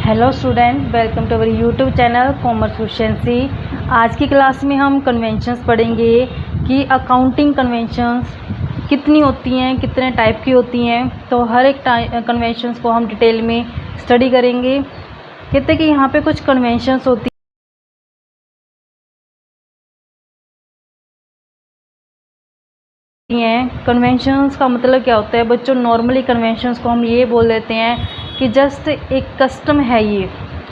Hello student, welcome to our YouTube channel commerce efficiency. आज की class में हम कन्वेंशंस पढ़ेंगे कि अकाउंटिंग कन्वेंशंस कितनी होती हैं, कितने टाइप की होती हैं। तो हर एक कन्वेंशंस को हम डिटेल में स्टडी करेंगे। कहते हैं कि यहाँ पे कुछ कन्वेंशंस होती हैं। कन्वेंशंस का मतलब क्या होता है बच्चों? नॉर्मली कन्वेंशंस को हम ये बोल देते हैं कि जस्ट एक कस्टम है। ये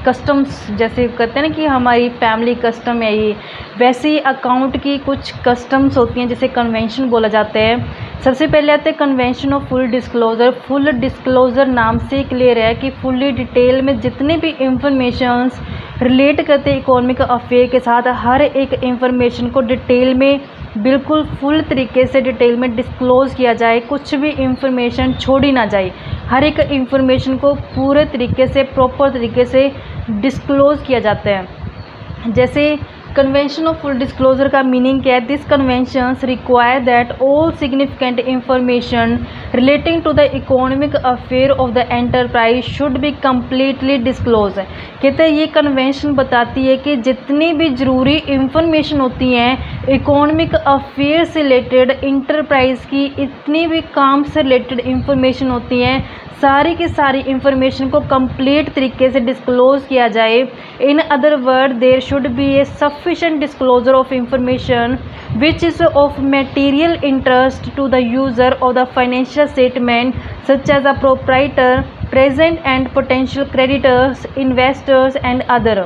कस्टम्स जैसे कहते हैं ना कि हमारी फैमिली कस्टम है ये, वैसे ही अकाउंट की कुछ कस्टम्स होती हैं जिसे कन्वेंशन बोला जाता है। सबसे पहले आते हैं convention of full disclosure. Full disclosure नाम से क्लियर है कि फुल्ली डिटेल में जितने भी इंफॉर्मेशंस रिलेट करते हैं इकोनॉमिक अफेयर के साथ, हर एक इंफॉर्मेशन को डिटेल में बिल्कुल फुल तरीके से डिटेल में डिस्क्लोज़ किया जाए, कुछ भी इंफॉर्मेशन छोड़ी ना जाए। हर एक इंफॉर्मेशन को पूरे तरीके से प्रॉपर तरीके से डिस्क्लोज़ किया जाता है। जैसे कन्वेंशन ऑफ फुल डिस्क्लोजर का मीनिंग क्या है? This conventions require that all significant information relating to the economic affair of the enterprise should be completely disclose. कहते हैं ये कन्वेंशन बताती है कि जितनी भी ज़रूरी इंफॉर्मेशन होती हैं इकोनॉमिक अफेयर से रिलेटेड, इंटरप्राइज की इतनी भी काम से रिलेटेड इंफॉर्मेशन होती हैं, सारी की सारी इंफॉर्मेशन को कंप्लीट तरीके से डिस्क्लोज़ किया जाए। In other word there should be a sufficient disclosure of information which is of material interest to the user of the financial statement such as a proprietor, present and potential creditors, investors and other.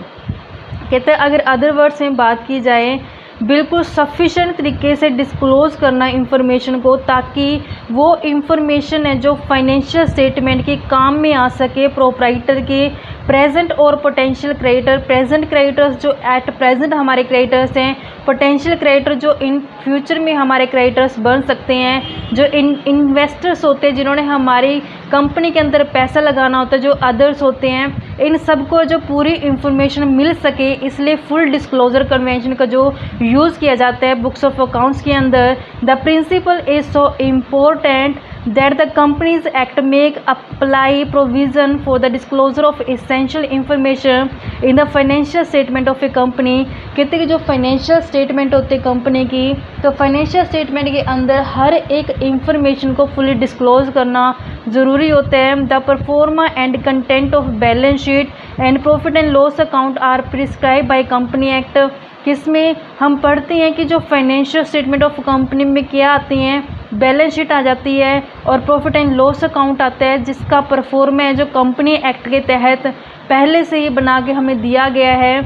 कहते हैं अगर other words में बात की जाए, बिल्कुल sufficient तरीके से डिस्क्लोज़ करना इंफॉर्मेशन को, ताकि वो इंफॉर्मेशन है जो फाइनेंशियल स्टेटमेंट के काम में आ सके। प्रोप्राइटर के प्रेजेंट और पोटेंशियल क्रेडिटर, प्रेजेंट क्रेडिटर्स जो एट प्रेजेंट हमारे क्रेडिटर्स हैं, पोटेंशियल क्रेडिटर जो इन फ्यूचर में हमारे क्रेडिटर्स बन सकते हैं, जो इन्वेस्टर्स होते हैं जिन्होंने हमारी कंपनी के अंदर पैसा लगाना होता है, जो अदर्स होते हैं, इन सबको जो पूरी इंफॉर्मेशन मिल सके, इसलिए फुल डिस्क्लोजर कन्वेंशन का जो यूज़ किया जाता है बुक्स ऑफ अकाउंट्स के अंदर। The principle is so important that the Companies Act make apply provision for the disclosure of essential information in the financial statement of a company। कहते हैं कि जो फाइनेंशियल स्टेटमेंट होते हैं कंपनी की, तो फाइनेंशियल स्टेटमेंट के अंदर हर एक इंफॉर्मेशन को फुली डिस्क्लोज करना ज़रूरी होता है। The proforma and content of balance sheet and profit and loss account are prescribe by company act. किसमें हम पढ़ते हैं कि जो फाइनेंशियल स्टेटमेंट ऑफ कंपनी में क्या आती हैं, बैलेंस शीट आ जाती है और प्रॉफिट एंड लॉस अकाउंट आता है, जिसका परफॉर्मा है जो कंपनी एक्ट के तहत पहले से ही बना के हमें दिया गया है।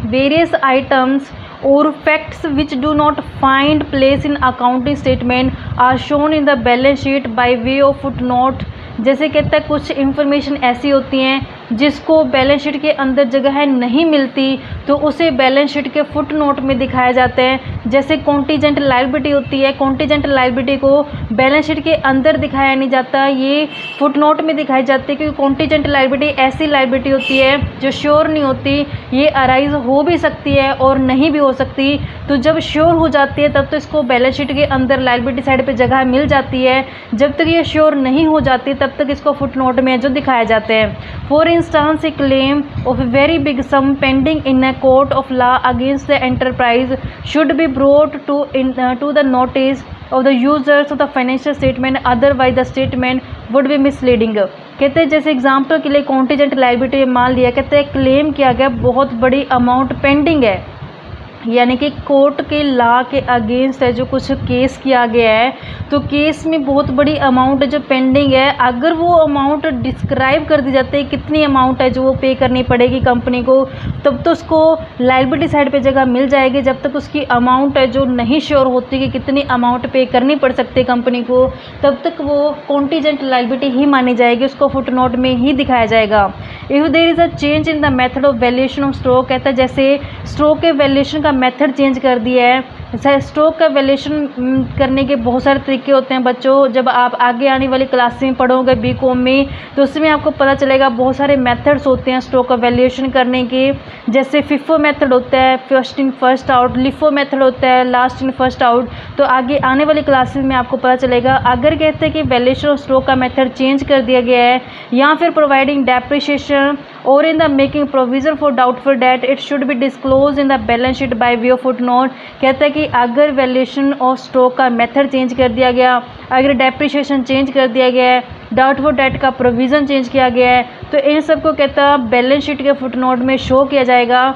वेरियस आइटम्स और facts which do not find place in accounting statement are shown in the balance sheet by way of foot note. जैसे कहते हैं कुछ इंफॉर्मेशन ऐसी होती हैं जिसको बैलेंस शीट के अंदर जगह नहीं मिलती, तो उसे बैलेंस शीट के फुट नोट में दिखाया जाता है। जैसे कॉन्टीजेंट लायबिलिटी होती है, कॉन्टीजेंट लायबिलिटी को बैलेंस शीट के अंदर दिखाया नहीं जाता, ये फुट नोट में दिखाई जाती है, क्योंकि कॉन्टीजेंट लायबिलिटी ऐसी लायबिलिटी होती है जो श्योर नहीं होती, ये अराइज हो भी सकती है और नहीं भी हो सकती। तो जब श्योर हो जाती है तब तो इसको बैलेंस शीट के अंदर लायबिलिटी साइड पर जगह मिल जाती है। जब तक ये श्योर नहीं हो जाती तब तक इसको फुट नोट में जो दिखाया जाते हैं। For instance, a claim of a very big sum pending in a court of law against the enterprise should be brought to the notice of the users of the financial statement, otherwise the statement would be misleading. कहते हैं जैसे example के लिए contingent liability मान लिया, कहते हैं claim किया गया, बहुत बड़ी अमाउंट पेंडिंग है, यानी कि कोर्ट के लॉ के अगेंस्ट है जो कुछ केस किया गया है, तो केस में बहुत बड़ी अमाउंट है जो पेंडिंग है। अगर वो अमाउंट डिस्क्राइब कर दी जाती है कितनी अमाउंट है जो वो पे करनी पड़ेगी कंपनी को, तब तो उसको लायबिलिटी साइड पे जगह मिल जाएगी। जब तक उसकी अमाउंट है जो नहीं श्योर होती कि कितनी अमाउंट पे करनी पड़ सकती है कंपनी को, तब तक वो कॉन्टीजेंट लायबिलिटी ही मानी जाएगी, उसको फुट नोट में ही दिखाया जाएगा। If there is a change in the method of valuation of stock, कहता है जैसे स्टॉक के वैल्यूएशन का मेथड चेंज कर दिया है, स्टॉक का वैल्यूएशन करने के बहुत सारे तरीके होते हैं बच्चों। जब आप आगे आने वाली क्लास में पढ़ोगे बीकॉम में, तो उसमें आपको पता चलेगा बहुत सारे मेथड्स होते हैं स्टॉक का वैल्यूएशन करने के। जैसे फिफो मेथड होता है, first in first out, LIFO method होता है, लास्ट इन फर्स्ट आउट। तो आगे आने वाली क्लासेस में आपको पता चलेगा। अगर कहते हैं कि वैल्यूएशन ऑफ स्टॉक का मेथड चेंज कर दिया गया है, या फिर प्रोवाइडिंग डेप्रिसिएशन और in the making provision for doubtful debt, it should be disclose in the balance sheet by way of footnote. कहता है कि अगर वैल्यूएशन ऑफ स्टॉक का मेथड चेंज कर दिया गया, अगर डेप्रिसिएशन चेंज कर दिया गया है, डाउटफुल डेट का प्रोविज़न चेंज किया गया है, तो इन सब को कहता है बैलेंस शीट के फुटनोट में शो किया जाएगा।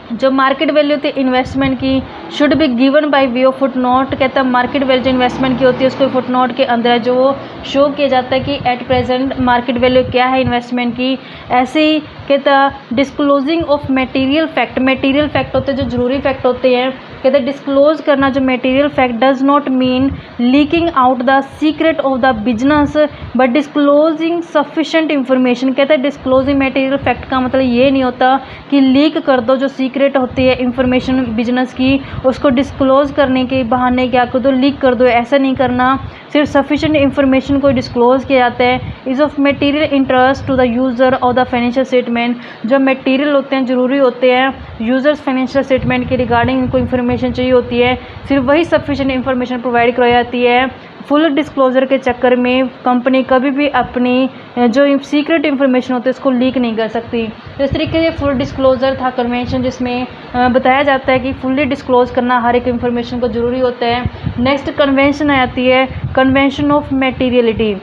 जो मार्केट वैल्यू होती है इन्वेस्टमेंट की, should be given by way of footnote. कहता है मार्केट वैल्यू जो इन्वेस्टमेंट की होती है उसको फुटनोट के अंदर जो वो शो किया जाता है कि एट प्रेजेंट मार्केट वैल्यू क्या है इन्वेस्टमेंट की। ऐसे ही कहता है disclosing of material fact, material fact होते हैं जो जरूरी फैक्ट होते हैं। कहते हैं डिस्क्लोज करना जो material fact does not mean leaking out the secret of the business but disclosing sufficient information. कहते हैं डिस्क्लोजिंग मटेरियल फैक्ट का मतलब ये नहीं होता कि लीक कर दो जो सीक्रेट होती है इंफॉर्मेशन बिजनेस की, उसको डिस्क्लोज करने के बहाने क्या कर दो, लीक कर दो, ऐसा नहीं करना। सिर्फ सफिशेंट इन्फॉर्मेशन को डिस्क्लोज किया जाता है। Is of material interest to the user of the financial statement. जो मटेरियल होते हैं जरूरी होते हैं यूज़र्स फाइनेंशियल स्टेटमेंट के रिगार्डिंग इनको इन्फॉर्मेशन चाहिए होती है, सिर्फ वही सफिशेंट इन्फॉर्मेशन प्रोवाइड कराई जाती है। फुल डिस्क्लोजर के चक्कर में कंपनी कभी भी अपनी जो सीक्रेट इन्फॉर्मेशन होती है उसको लीक नहीं कर सकती। तो इस तरीके से फुल डिस्क्लोजर था कन्वेंशन, जिसमें बताया जाता है कि फुल्ली डिस्क्लोज करना हर एक इन्फॉर्मेशन को ज़रूरी होता है। नेक्स्ट कन्वेंशन आती है कन्वेंशन ऑफ मटेरियलिटी,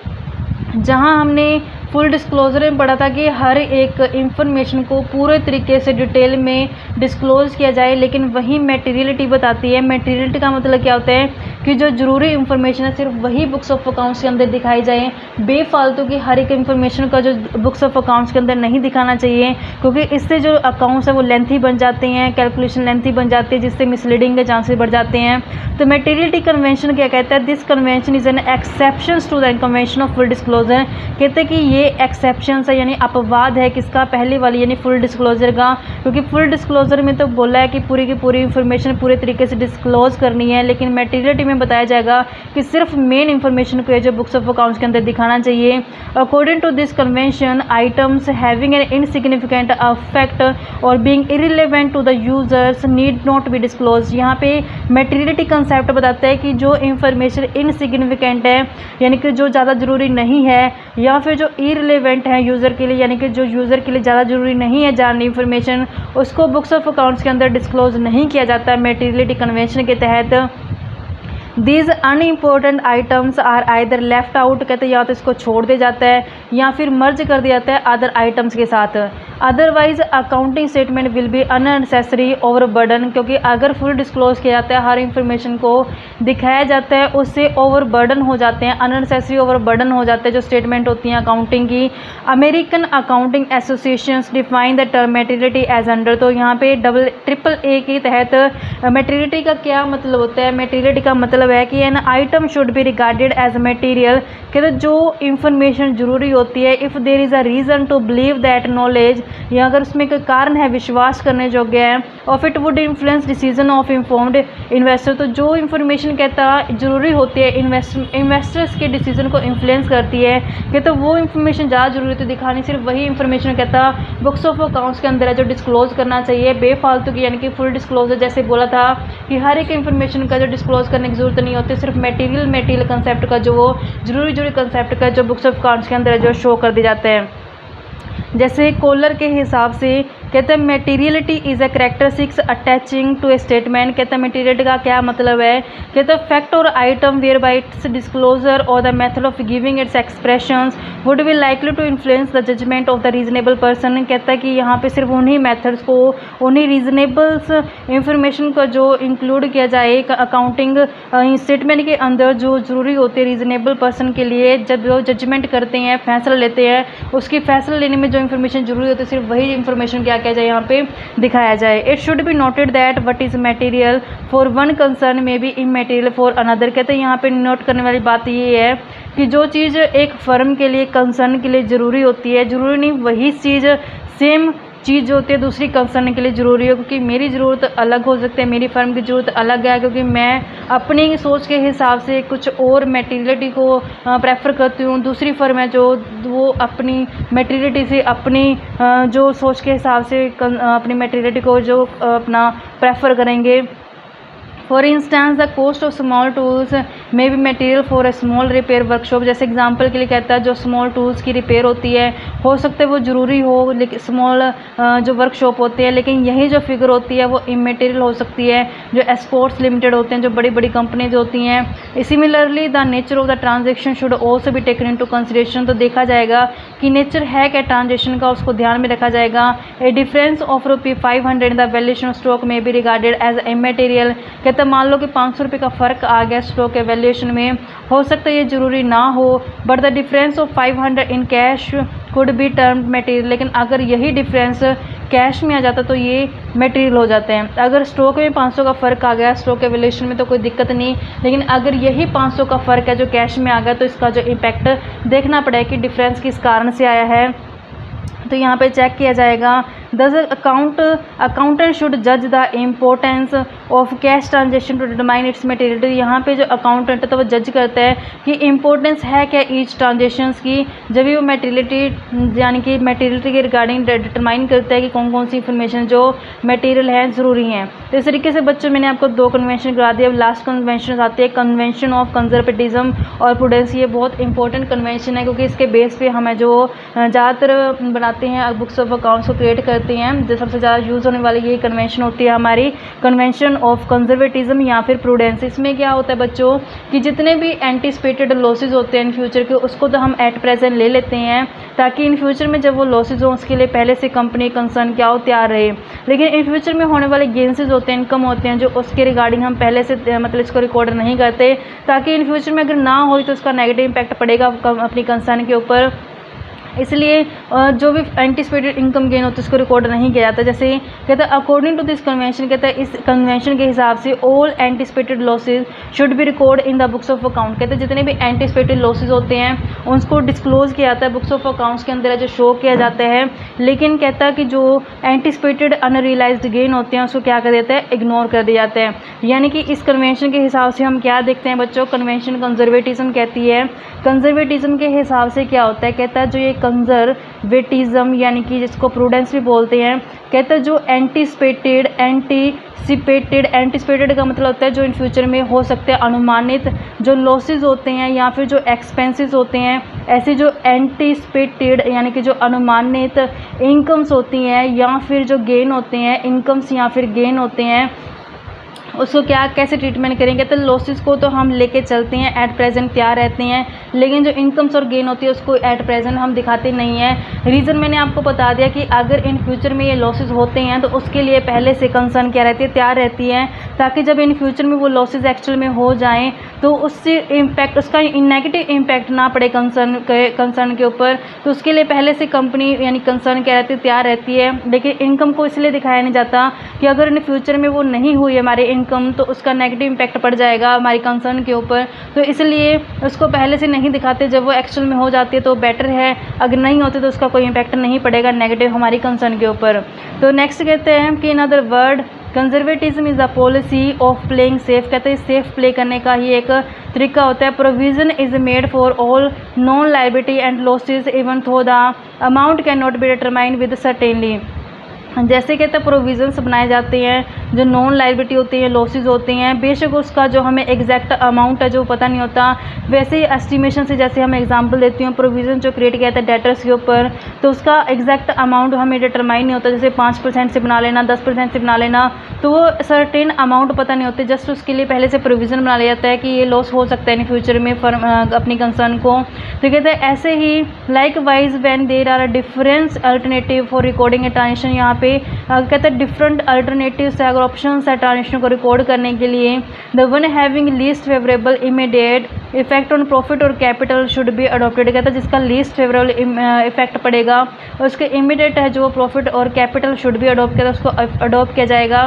जहां हमने फुल डिस्क्लोजर में पढ़ा था कि हर एक इंफॉर्मेशन को पूरे तरीके से डिटेल में डिस्क्लोज किया जाए, लेकिन वही मटेरियलिटी बताती है। मटेरियलिटी का मतलब क्या होता है कि जो ज़रूरी इन्फॉर्मेशन है सिर्फ वही बुक्स ऑफ अकाउंट्स के अंदर दिखाई जाए, बेफालतू की हर एक इन्फॉर्मेशन का जो बुक्स ऑफ अकाउंट्स के अंदर नहीं दिखाना चाहिए, क्योंकि इससे जो अकाउंट्स है वो लेंथी बन जाते हैं, कैलकुलेशन लेंथी बन जाती है, जिससे मिसलीडिंग के चांसेस बढ़ जाते हैं। तो मटेरियलिटी कन्वेंशन क्या कहता है, this convention is an exception to the convention of full disclosure. कहते हैं कि ये एक्सेप्शन है यानी अपवाद है किसका, पहले वाली यानी फुल डिस्क्लोजर का, क्योंकि फुल डिस्क्लोजर में तो बोला है कि पूरी की पूरी इन्फॉर्मेशन पूरे तरीके से डिस्क्लोज करनी है, लेकिन मटेरियलिटी में बताया जाएगा कि सिर्फ मेन इन्फॉर्मेशन को जो बुक्स ऑफ अकाउंट्स के अंदर दिखाना चाहिए। According to this convention items having an insignificant effect और being irrelevant to the users need not be disclose. यहाँ पे मटेरियलिटी कंसेप्ट बताता है कि जो इन्फॉर्मेशन इनसिग्निफिकेंट है यानी कि जो ज़्यादा ज़रूरी नहीं है, या फिर जो इररिलेवेंट है यूज़र के लिए यानी कि जो यूज़र के लिए ज़्यादा ज़रूरी नहीं है जाननी इन्फॉर्मेशन, उसको बुक्स ऑफ अकाउंट्स के अंदर डिस्क्लोज नहीं किया जाता है मटेरियलिटी कन्वेंशन के तहत। These unimportant items are either left out, कहते हैं या तो इसको छोड़ दिया जाता है या फिर मर्ज कर दिया जाता है अदर आइटम्स के साथ। Otherwise accounting statement will be unnecessary over burden, क्योंकि अगर फुल डिस्क्लोज किया जाता है हर इंफॉर्मेशन को दिखाया जाता है उससे ओवर बर्डन हो जाते हैं, अननेसेसरी ओवर बर्डन हो जाते हैं जो स्टेटमेंट होती हैं अकाउंटिंग की। American accounting associations define the term materiality as under. तो यहाँ पे AAA के तहत मटेरियलिटी का क्या मतलब होता है, मटेरियलिटी का मतलब है कि an item should be regarded as material, कहते जो इंफॉर्मेशन जरूरी होती है if there is a reason to believe that knowledge, या अगर उसमें कोई कारण है विश्वास करने योग्य है, of it would influence decision of informed investor. तो जो इन्फॉर्मेशन कहता जरूरी होती है इन्वेस्टर्स के डिसीजन को इन्फ्लुएंस करती है, कहते वो इन्फॉर्मेशन ज़्यादा जरूरी होती है दिखानी, सिर्फ वही इन्फॉर्मेशन कहता बुक्स ऑफ अकाउंट्स के अंदर है जो डिस्क्लोज करना चाहिए बेफालतू की, यानी कि फुल डिस्क्लोजर। जैसे बोला था कि हर एक इन्फॉर्मेशन का जो डिस्क्लोज करने की जरूरत नहीं होती, सिर्फ मटेरियल कंसेप्ट का जो वो जरूरी कंसेप्ट का जो बुक्स ऑफ अकाउंट्स के अंदर जो शो कर दिए जाते हैं। जैसे कॉलर के हिसाब से कहते हैं materiality is a characteristics attaching to a statement. कहते हैं मटेरियलिटी का क्या मतलब है, कहते हैं फैक्ट और item where by its disclosure और the method of giving its expressions would be likely to influence the judgement of the reasonable person. कहता है कि यहाँ पे सिर्फ उन्हीं मेथड्स को, उन्हीं रीजनेबल्स इंफॉर्मेशन को जो इंक्लूड किया जाए अकाउंटिंग स्टेटमेंट के अंदर जो ज़रूरी होते हैं रीजनेबल पर्सन के लिए, जब वो जजमेंट करते हैं फैसला लेते हैं, उसकी फैसला लेने में जो इन्फॉर्मेशन जरूरी होती है सिर्फ वही इन्फॉर्मेशन क्या किया जाए यहाँ पे दिखाया जाए। It should be noted that what is material for one concern may be immaterial for another. कहते हैं यहाँ पे नोट करने वाली बात ये है कि जो चीज़ एक फर्म के लिए कंसर्न के लिए ज़रूरी होती है, ज़रूरी नहीं वही चीज़ सेम चीज़ जो होती है दूसरी कंसर्न के लिए ज़रूरी हो, क्योंकि मेरी ज़रूरत अलग हो सकती है, मेरी फर्म की ज़रूरत अलग है, क्योंकि मैं अपनी सोच के हिसाब से कुछ और मटेरियलिटी को प्रेफर करती हूँ। दूसरी फर्म है जो वो अपनी मटेरियलिटी से अपनी जो सोच के हिसाब से अपनी मटेरियलिटी को जो अपना प्रेफर करेंगे। For instance the cost of small tools may be material for a small repair workshop. जैसे एग्जांपल के लिए कहता है जो स्मॉल टूल्स की रिपेयर होती है, हो सकता है वो ज़रूरी हो, लेकिन स्मॉल जो वर्कशॉप होते हैं, लेकिन यही जो फिगर होती है वो इमेटेरियल हो सकती है, जो एक्सपोर्ट्स लिमिटेड होते हैं, जो बड़ी बड़ी कंपनीज होती हैं। Similarly the nature of the transaction should also भी टेकन इनटू कंसिडरेशन। तो देखा जाएगा कि नेचर है क्या ट्रांजेक्शन का, उसको ध्यान में रखा जाएगा। A difference of ₹500 in the valuation of stock में बी रिगार्डेड एज इमेटेरियल। कहते मान लो कि 500 रुपये का फ़र्क आ गया स्टॉक के वैल्यूएशन में, हो सकता है ये ज़रूरी ना हो, but the difference of 500 in cash could be termed material. लेकिन अगर यही डिफरेंस कैश में आ जाता तो ये मटेरियल हो जाते हैं। अगर स्टॉक में 500 का फ़र्क आ गया स्टॉक के वैल्यूएशन में तो कोई दिक्कत नहीं, लेकिन अगर यही 500 का फ़र्क है जो कैश में आ गया तो इसका जो इम्पैक्ट देखना पड़ेगा कि डिफरेंस किस कारण से आया है। तो यहाँ पे चेक किया जाएगा दस अकाउंटेंट शुड जज the importance of cash transaction to determine its material. तो यहाँ पे जो अकाउंटेंट है तो वो जज करता है कि इम्पोर्टेंस है क्या ईच ट्रांजेक्शन्स की, जब भी वो मटेरियलिटी यानी कि मटेरियलिटी के रिगार्डिंग डिटरमाइन करता है कि कौन कौन सी इन्फॉर्मेशन जो मटेरियल है ज़रूरी हैं। तो इस तरीके से बच्चों मैंने आपको 2 कन्वेंशन करा दिए। अब लास्ट कन्वेंशन आते हैं कन्वेंशन ऑफ कंजर्वेटिज्म और प्रूडेंस। ये बहुत इंपॉर्टेंट कन्वेंशन है क्योंकि इसके बेस पे हमें जो ज़्यादातर बनाते हैं बुक्स ऑफ अकाउंट्स को क्रिएट करते हैं, जो सबसे ज़्यादा यूज़ होने वाली यही कन्वेंशन होती है हमारी कन्वेंशन ऑफ कंजर्वेटिज्म या फिर प्रूडेंस। इसमें क्या होता है बच्चों कि जितने भी एंटिसिपेटेड लॉसेज होते हैं इन फ्यूचर के, उसको तो हम एट प्रेजेंट ले लेते हैं ताकि इन फ्यूचर में जब वो लॉसेज हो उसके लिए पहले से कंपनी कंसर्न क्या हो तैयार रहे। लेकिन इन फ्यूचर में होने वाले गेंसेज होते हैं, इनकम होते हैं, जो उसके रिगार्डिंग हम पहले से मतलब इसको रिकॉर्ड नहीं करते ताकि इन फ्यूचर में अगर ना हो तो उसका नेगेटिव इम्पैक्ट पड़ेगा अपनी कंसर्न के ऊपर। इसलिए जो भी एंटिसिपेटेड इनकम गेन होता है उसको रिकॉर्ड नहीं किया जाता। जैसे कहता है अकॉर्डिंग टू दिस कन्वेंशन, कहता है इस कन्वेंशन के हिसाब से all anticipated losses should be record in the books of account. कहते हैं जितने भी एंटिसिपेटेड लॉसेज होते हैं उनको डिस्क्लोज किया जाता है बुक्स ऑफ अकाउंट्स के अंदर, जो शो किया जाता है। लेकिन कहता है कि जो एंटिसिपेटेड अनरियलाइज्ड गेन होते हैं उसको क्या कर देता है, इग्नोर कर दिया जाता है। यानी कि इस कन्वेंशन के हिसाब से हम क्या देखते हैं बच्चों, कन्वेंशन कंजर्वेटिज्म कहती है। कंजर्वेटिज्म के हिसाब से क्या होता है, कहता है जो ये कंजर्वेटिज्म यानी कि जिसको प्रूडेंस भी बोलते हैं, कहता है जो एंटिसिपेटेड का मतलब होता है जो इन फ्यूचर में हो सकते हैं अनुमानित जो लॉसेज होते हैं या फिर जो एक्सपेंसेस होते हैं, ऐसे जो एंटिसिपेटेड यानी कि जो अनुमानित इनकम्स होती हैं या फिर जो गेन होते हैं, इनकम्स या फिर गेन होते हैं, उसको क्या कैसे ट्रीटमेंट करेंगे। तो लॉसेस को तो हम लेके चलते हैं, एट प्रेजेंट तैयार रहते हैं, लेकिन जो इनकम्स और गेन होती है उसको एट प्रेजेंट हम दिखाते नहीं हैं। रीज़न मैंने आपको बता दिया कि अगर इन फ्यूचर में ये लॉसेस होते हैं तो उसके लिए पहले से कंसर्न क्या रहती है, तैयार रहती है, ताकि जब इन फ्यूचर में वो लॉसेस एक्चुअल में हो जाएँ तो उससे इम्पैक्ट उसका नेगेटिव इम्पैक्ट ना पड़े कंसर्न के ऊपर। तो उसके लिए पहले से कंपनी यानी कंसर्न क्या रहती है, तैयार रहती है। लेकिन इनकम को इसलिए दिखाया नहीं जाता कि अगर इन फ्यूचर में वो नहीं हुई हमारे इनकम तो उसका नेगेटिव इम्पैक्ट पड़ जाएगा हमारी कंसर्न के ऊपर, तो इसलिए उसको पहले से नहीं दिखाते। जब वो एक्चुअल में हो जाती है तो बेटर है, अगर नहीं होती तो उसका कोई इम्पैक्ट नहीं पड़ेगा नेगेटिव हमारी कंसर्न के ऊपर। तो नेक्स्ट कहते हैं कि इन other word conservatism is a policy of playing safe. कहते हैं सेफ प्ले करने का ही एक तरीका होता है। Provision is made for all known liability and losses even though the amount can not be determined with certainly. जैसे कहते हैं प्रोविज़न्स बनाए जाते हैं जो नॉन लायबिलिटी होती है, लॉसेज होते हैं, बेशक उसका जो हमें एग्जैक्ट अमाउंट है जो पता नहीं होता, वैसे ही एस्टिमेशन से जैसे हम एग्जांपल देती हूँ प्रोविज़न जो क्रिएट किया था डेटर्स के ऊपर, तो उसका एग्जैक्ट अमाउंट हमें डिटरमाइन नहीं होता। जैसे 5% से बना लेना, 10% से बना लेना, तो वो सर्टेन अमाउंट पता नहीं होते, जस्ट उसके लिए पहले से प्रोविज़न बना लिया जाता है कि ये लॉस हो सकता है इन फ्यूचर में फर्म अपनी कंसर्न को। तो कहते हैं ऐसे ही likewise when there are difference alternative for recording a transaction. यहाँ पे कहते हैं डिफरेंट अल्टरनेटिव्स अगर ऑप्शन है ट्रांजेक्शन को रिकॉर्ड करने के लिए, the one having least favourable immediate effect on profit और कैपिटल शुड बी अडॉप्टेड। कहता है जिसका लीस्ट फेवरेबल इफेक्ट पड़ेगा उसके इमीडिएट है जो प्रॉफिट और कैपिटल शुड बी अडॉप्ट किया, उसको अडॉप्ट किया जाएगा।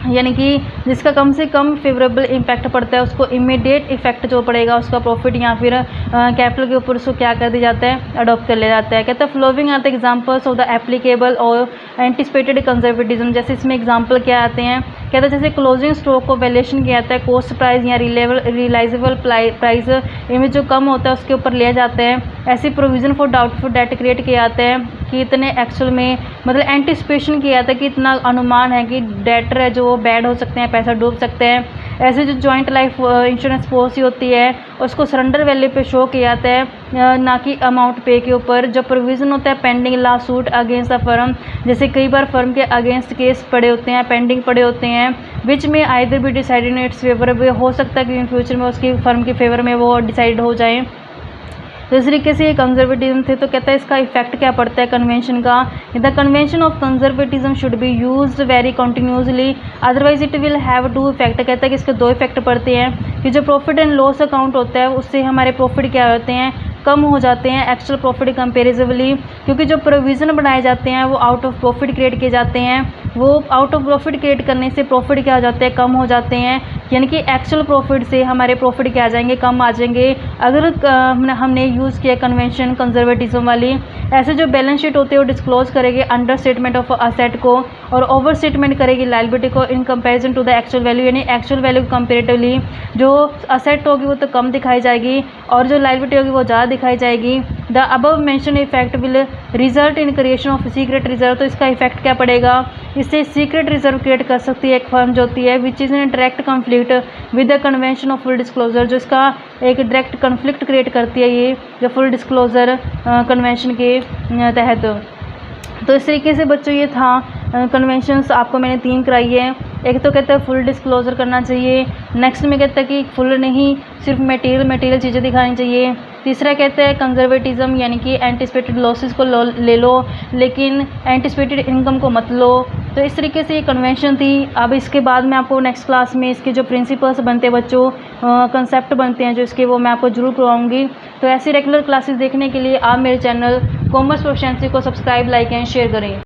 यानी कि जिसका कम से कम फेवरेबल इम्पैक्ट पड़ता है उसको इमीडिएट इफेक्ट जो पड़ेगा उसका प्रॉफिट या फिर कैपिटल के ऊपर उसको क्या कर दिया जाता है, अडॉप्ट कर लिया जाता है। कहता है following are the examples of the applicable और एंटिसिपेटेड कंजर्वेटिज्म। जैसे इसमें एग्जांपल क्या आते हैं, कहता है जैसे क्लोजिंग स्टॉक को वैल्यूएशन किया जाता है कॉस्ट प्राइस या रियलाइजेबल प्राइस इमेज जो कम होता है उसके ऊपर लिया जाता है। ऐसी provision for doubtful debt create किया जाता है कि इतने एक्चुअल में मतलब एंटिसिपेशन किया जाता है कि इतना अनुमान है कि डेटर है जो बैड हो सकते हैं, पैसा डूब सकते हैं। ऐसे जो जॉइंट लाइफ इंश्योरेंस पॉलिसी होती है उसको सरेंडर वैल्यू पे शो किया जाता है ना कि अमाउंट पे के ऊपर। जो प्रोविज़न होता है pending law suit against the firm, जैसे कई बार फर्म के अगेंस्ट केस पड़े होते हैं, पेंडिंग पड़े होते हैं, विच में आइदर भी डिसाइडेड इन इट्स फेवर, हो सकता है कि इन फ्यूचर में उसकी फर्म के फेवर में वो डिसाइड हो जाए। तो इस तरीके से ये कंजर्वेटिज्म थे। तो कहता है इसका इफेक्ट क्या पड़ता है कन्वेंशन का, the convention of conservatism should be used very continuously otherwise it will have to effect. कहता है कि इसके दो इफेक्ट पड़ते हैं कि जो प्रॉफिट एंड लॉस अकाउंट होता है उससे हमारे प्रॉफिट क्या होते हैं, कम हो जाते हैं एक्चुअल प्रॉफिट कंपेरेटिवली, क्योंकि जो प्रोविज़न बनाए जाते हैं वो आउट ऑफ प्रॉफिट क्रिएट किए जाते हैं। वो आउट ऑफ प्रॉफिट क्रिएट करने से प्रॉफिट क्या हो जाते हैं, कम हो जाते हैं, यानी कि एक्चुअल प्रॉफिट से हमारे प्रॉफिट क्या आ जाएंगे, कम आ जाएंगे अगर हमने यूज़ किया कन्वेंशन कंजर्वेटिज्म वाली। ऐसे जो बैलेंस शीट होती है वो डिस्क्लोज करेगी अंडर स्टेटमेंट ऑफ असेट को और ओवर स्टेटमेंट करेगी लायबिलिटी को in comparison to the actual value, यानी एक्चुअल वैल्यू कंपेरेटिवली जो असेट होगी वो तो कम दिखाई जाएगी और जो लायबिलिटी होगी वो ज़्यादा दिखाई जाएगी। The above mention effect will result in creation of secret reserve. तो इसका इफेक्ट क्या पड़ेगा, इससे सीक्रेट रिजर्व क्रिएट कर सकती है एक फर्म जो होती है which is in direct conflict with the convention of full disclosure, जो इसका एक डायरेक्ट कॉन्फ्लिक्ट क्रिएट करती है ये जो फुल डिस्क्लोजर कन्वेंशन के तहत। तो इस तरीके से बच्चों ये था कन्वेंशंस आपको मैंने 3 कराई है। एक तो कहता है फुल डिस्क्लोजर करना चाहिए, नेक्स्ट में कहता है कि फुल नहीं सिर्फ मटेरियल चीज़ें दिखानी चाहिए। तीसरा कहता है कंजर्वेटिज्म यानी कि एंटिसिपेटेड लॉसेस को ले लो लेकिन एंटिसिपेटेड इनकम को मत लो। तो इस तरीके से ये कन्वेंशन थी। अब इसके बाद मैं आपको नेक्स्ट क्लास में इसके जो प्रिंसिपल्स बनते हैं बच्चों, कंसेप्ट बनते हैं जो इसके, वो मैं आपको जरूर करवाऊँगी। तो ऐसी रेगुलर क्लासेस देखने के लिए आप मेरे चैनल कॉमर्स प्रोफिशिएंसी को सब्सक्राइब, लाइक एंड शेयर करें।